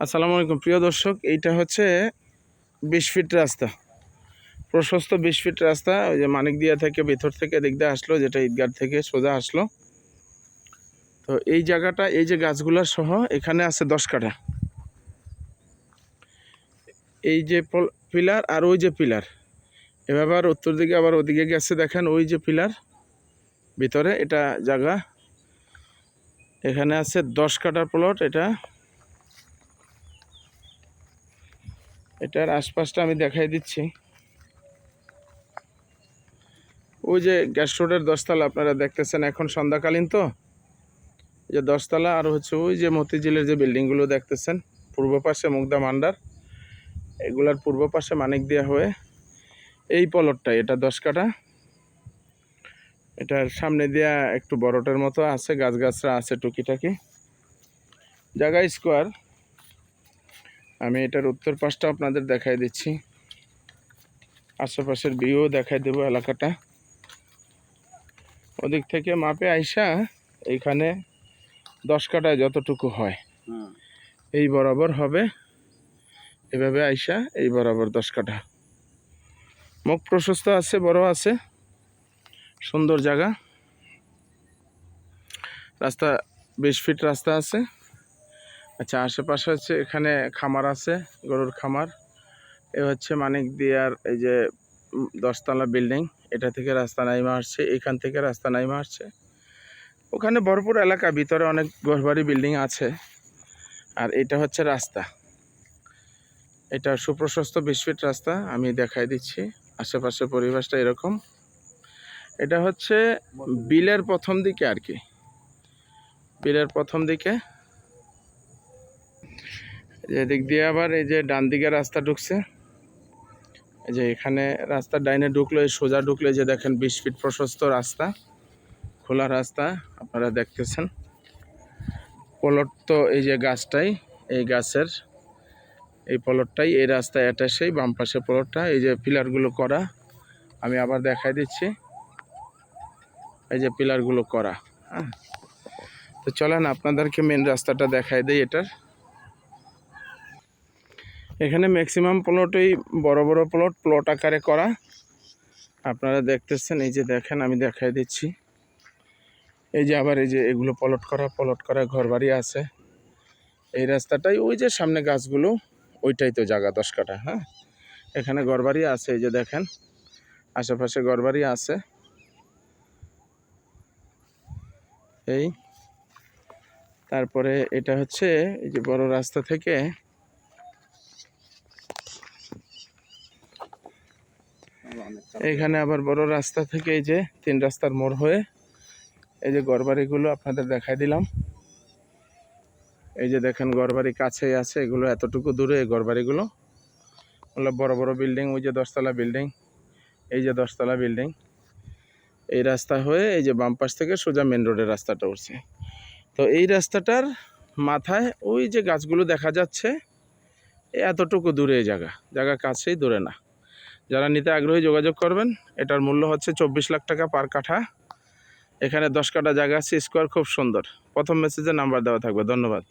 আসসালামু আলাইকুম প্রিয় দর্শক, এইটা হচ্ছে 20 ফিট রাস্তা, প্রশস্ত 20 ফিট রাস্তা। ওই যে মানিকদিয়া থেকে ভেতর থেকে দিক দিয়ে আসলো, যেটা ঈদগাহ থেকে সোজা আসলো। তো এই জায়গাটা, এই যে গাছগুলার সহ এখানে আছে 10 কাঠা। এই যে পিলার আর ওই যে পিলার, এভাবে আর উত্তর দিকে আবার ওদিকে গেছে, দেখেন ওই যে পিলার ভিতরে, এটা জায়গা। এখানে আছে 10 কাঠার প্লট। এটার আশপাশটা আমি দেখাই দিচ্ছি। ওই যে গ্যাস রোডের 10 তলা আপনারা দেখতেছেন, এখন সন্ধ্যাকালীন তো, এই যে 10 তলা। আর হচ্ছে ওই যে মতিঝিলের যে বিল্ডিংগুলো দেখতেছেন, পূর্ব পাশে মুগদা মান্ডার, এগুলার পূর্ব পাশে মানিকদিয়া হয়ে এই প্লটটা, এটা 10 কাঠা। এটার সামনে দিয়া একটু বড়টার মতো আছে, গাছগাছরা আছে টুকিটাকি, জায়গা স্কোয়ার। আমি এটার উত্তর পাশটা আপনাদের দেখাই দিচ্ছি, আশেপাশের ভিউ দেখাই দেব এলাকাটা। ওদিক থেকে মাপে আইসা এইখানে 10 কাঠায় যতটুকু হয় এই বরাবর হবে, এভাবে আইসা এই বরাবর 10 কাঠা। মুখ প্রশস্ত আছে, বড় আছে, সুন্দর জায়গা। রাস্তা 20 ফিট রাস্তা আছে। আচ্ছা, আশেপাশে হচ্ছে এখানে খামার আছে, গরুর খামার। এ হচ্ছে মানিকদিয়ার এই যে 10 তলা বিল্ডিং, এটা থেকে রাস্তা নাইমা আসছে, এখান থেকে রাস্তা নাইমা আসছে। ওখানে ভরপুর এলাকা, ভিতরে অনেক ঘরবাড়ি বিল্ডিং আছে। আর এটা হচ্ছে রাস্তা, এটা সুপ্রশস্ত 20 ফিট রাস্তা। আমি দেখাই দিচ্ছি আশেপাশে পরিবেশটা এরকম। এটা হচ্ছে বিলের প্রথম দিকে আর কি, বিলের প্রথম দিকে। এদিক দিয়ে আবার এই যে ডান দিকে রাস্তা ঢুকছে, এই যে এখানে রাস্তার ডাইনে ঢুকলো, এই সোজা ঢুকলে যে দেখেন 20 ফিট প্রশস্ত রাস্তা, খোলা রাস্তা আপনারা দেখতেছেন। প্লট তো এই যে গাছটাই, এই গাছের এই প্লটটাই এই রাস্তায় অ্যাটাচেই, বাম পাশে প্লটটা। এই যে পিলারগুলো করা, আমি আবার দেখাই দিচ্ছি, এই যে পিলারগুলো করা। হ্যাঁ, তো চলেন আপনাদেরকে মেন রাস্তাটা দেখাই দেই এটার। এখানে ম্যাক্সিমাম প্লটই বড় বড় প্লট আকারে করা, আপনারা দেখতেছেন। এই যে দেখেন, আমি দেখাই দিচ্ছি, এই যে আবার এই যে এগুলো প্লট করা ঘরবাড়ি আছে। এই রাস্তাটাই, ওই যে সামনে গাছগুলো, ওইটাই তো জায়গা 10 কাঠা। হ্যাঁ, এখানে ঘরবাড়ি আছে, এই যে দেখেন আশেপাশে ঘরবাড়ি আছে। এই তারপরে এটা হচ্ছে এই যে বড় রাস্তা থেকে এখানে আবার বড় রাস্তা থেকে এই যে 3 রাস্তার মোড় হয়ে এই যে ঘরবাড়িগুলো আপনাদের দেখাই দিলাম। এই যে দেখেন ঘরবাড়ি কাছেই আছে, এগুলো এতটুকু দূরে এই ঘরবাড়িগুলো, ওগুলো বড় বড় বিল্ডিং। ওই যে 10 তলা বিল্ডিং, এই যে 10 তলা বিল্ডিং। এই রাস্তা হয়ে এই যে বাম পাশ থেকে সোজা মেন রোডের রাস্তাটা উঠছে। তো এই রাস্তাটার মাথায় ওই যে গাছগুলো দেখা যাচ্ছে, এতটুকু দূরে এই জায়গা কাছেই, দূরে না। যারা নিতে আগ্রহী যোগাযোগ করবেন। এটার মূল্য হচ্ছে 24 লাখ টাকা পার কাঠা। এখানে 10 কাঠা জায়গা আছে, স্কোয়ার, খুব সুন্দর। প্রথম মেসেজে নাম্বার দেওয়া থাকবে। ধন্যবাদ।